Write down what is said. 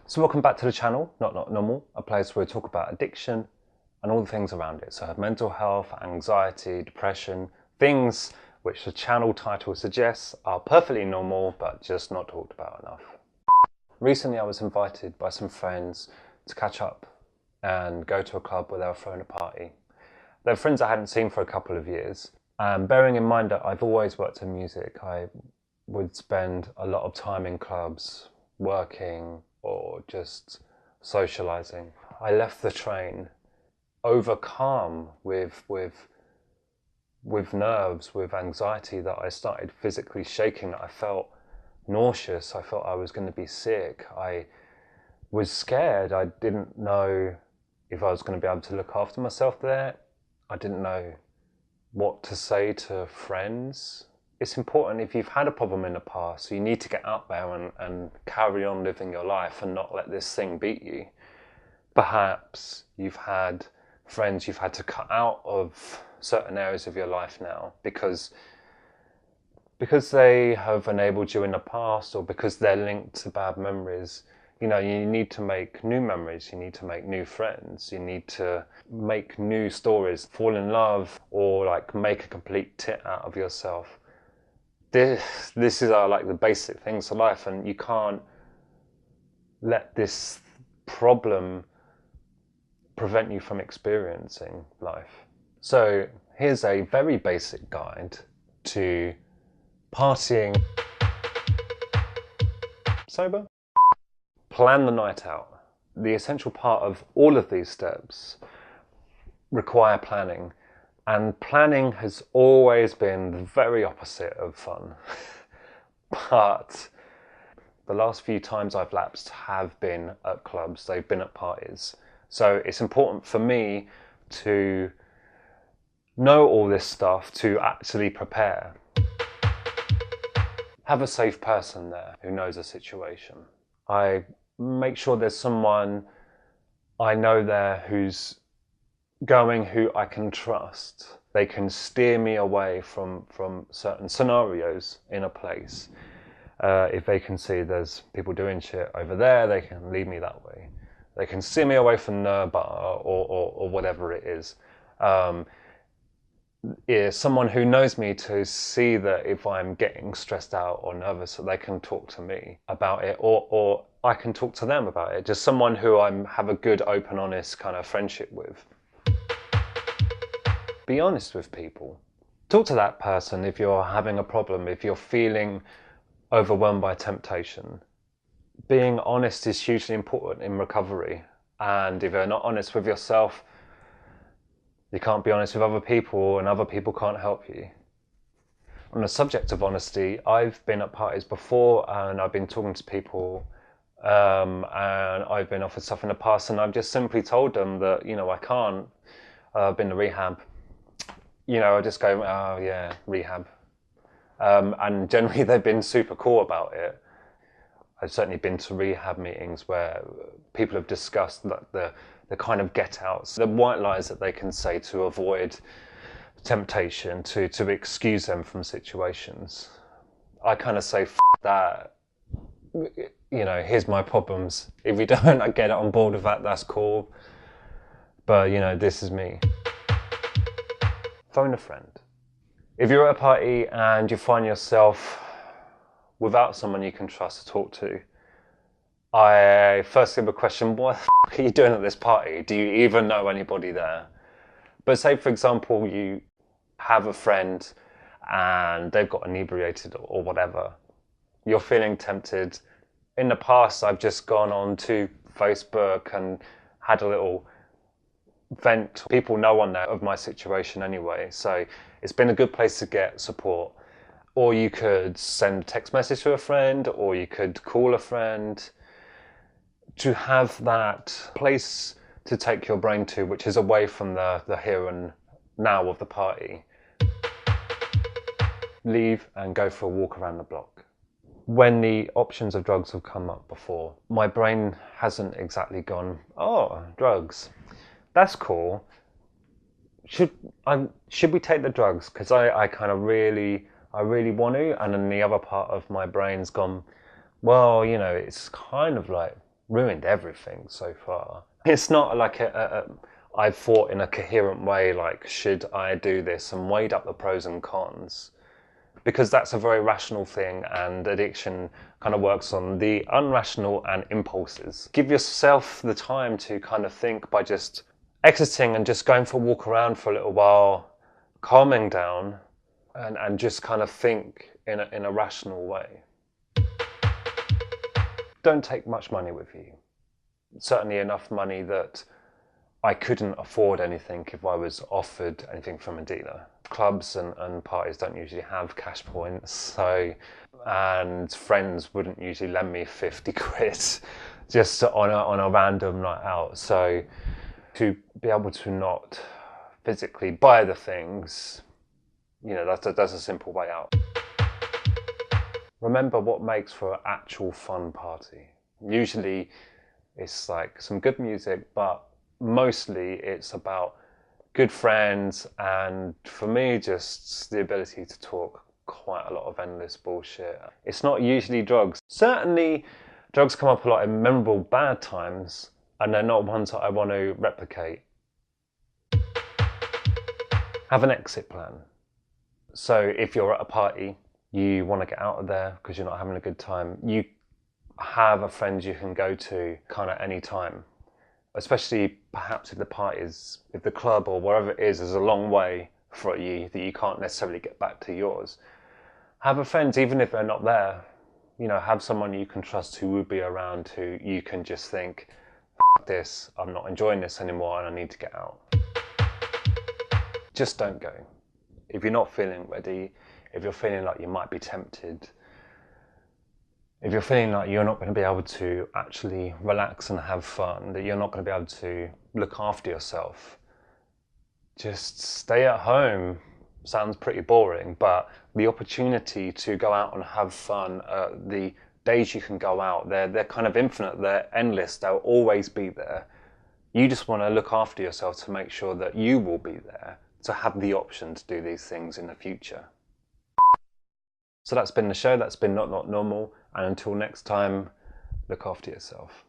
So welcome back to the channel, Not Normal, a place where we talk about addiction and all the things around it. So mental health, anxiety, depression, things which the channel title suggests are perfectly normal but just not talked about enough. Recently I was invited by some friends to catch up and go to a club where they were throwing a party. They're friends I hadn't seen for a couple of years. And bearing in mind that I've always worked in music, I would spend a lot of time in clubs, working, or just socializing. I left the train overcome with nerves, with anxiety, that I started physically shaking. I felt nauseous. I felt I was going to be sick. I was scared. I didn't know if I was going to be able to look after myself there. I didn't know what to say to friends. It's important, if you've had a problem in the past, you need to get out there and carry on living your life and not let this thing beat you. Perhaps you've had friends you've had to cut out of certain areas of your life now because they have enabled you in the past, or because they're linked to bad memories. You know, you need to make new memories, you need to make new friends, you need to make new stories, fall in love, or like make a complete tit out of yourself. This is like the basic things of life, and you can't let this problem prevent you from experiencing life. So here's a very basic guide to partying sober. Plan the night out. The essential part of all of these steps require planning. And planning has always been the very opposite of fun. But the last few times I've lapsed have been at clubs, they've been at parties. So it's important for me to know all this stuff, to actually prepare. Have a safe person there who knows the situation. I make sure there's someone I know there who's going, who I can trust. They can steer me away from certain scenarios in a place. If they can see there's people doing shit over there, they can lead me that way. They can steer me away from the bar or whatever it is. Someone who knows me, to see that if I'm getting stressed out or nervous, that they can talk to me about it, or I can talk to them about it. Just someone who I have a good, open, honest kind of friendship with. Be honest with people. Talk to that person if you're having a problem, if you're feeling overwhelmed by temptation. Being honest is hugely important in recovery. And if you're not honest with yourself, you can't be honest with other people, and other people can't help you. On the subject of honesty, I've been at parties before and I've been talking to people and I've been offered stuff in the past, and I've just simply told them that, you know, I can't. I've been to rehab. You know, I just go, oh yeah, rehab. And generally they've been super cool about it. I've certainly been to rehab meetings where people have discussed the kind of get-outs, the white lies that they can say to avoid temptation, to excuse them from situations. I kind of say, F that, you know, here's my problems. If you don't get on board with that, that's cool. But, you know, this is me. Phone a friend. If you're at a party and you find yourself without someone you can trust to talk to, I first give a question: what the f are you doing at this party? Do you even know anybody there? But say, for example, you have a friend and they've got inebriated or whatever. You're feeling tempted. In the past, I've just gone on to Facebook and had a little vent. People know on there of my situation anyway, so it's been a good place to get support. Or you could send a text message to a friend, or you could call a friend. To have that place to take your brain to, which is away from the here and now of the party. Leave and go for a walk around the block. When the options of drugs have come up before, my brain hasn't exactly gone, oh, drugs, that's cool. Should we take the drugs? Because I kind of really want to. And then the other part of my brain's gone, well, you know, it's kind of like ruined everything so far. It's not like I've thought in a coherent way, like, should I do this, and weighed up the pros and cons, because that's a very rational thing, and addiction kind of works on the unrational and impulses. Give yourself the time to kind of think by just exiting and just going for a walk around for a little while, calming down, and just kind of think in a rational way. Don't take much money with you. Certainly enough money that I couldn't afford anything if I was offered anything from a dealer. Clubs and parties don't usually have cash points, so, and friends wouldn't usually lend me 50 quid just on a random night out. So to be able to not physically buy the things, you know, that's a simple way out. Remember what makes for an actual fun party. Usually it's like some good music, but mostly it's about good friends, and for me, just the ability to talk quite a lot of endless bullshit. It's not usually drugs. Certainly drugs come up a lot in memorable bad times, and they're not ones that I want to replicate. Have an exit plan. So if you're at a party, you want to get out of there because you're not having a good time, you have a friend you can go to kind of any time. Especially perhaps if the club or wherever it is a long way for you that you can't necessarily get back to yours. Have a friend, even if they're not there, you know, have someone you can trust who will be around, who you can just think, F this, I'm not enjoying this anymore and I need to get out. Just don't go. If you're not feeling ready, if you're feeling like you might be tempted, if you're feeling like you're not going to be able to actually relax and have fun, that you're not going to be able to look after yourself, just stay at home. Sounds pretty boring, but the opportunity to go out and have fun, the days you can go out, they're kind of infinite, they're endless, they'll always be there. You just want to look after yourself to make sure that you will be there, to have the option to do these things in the future. So that's been the show, that's been Not Normal, and until next time, look after yourself.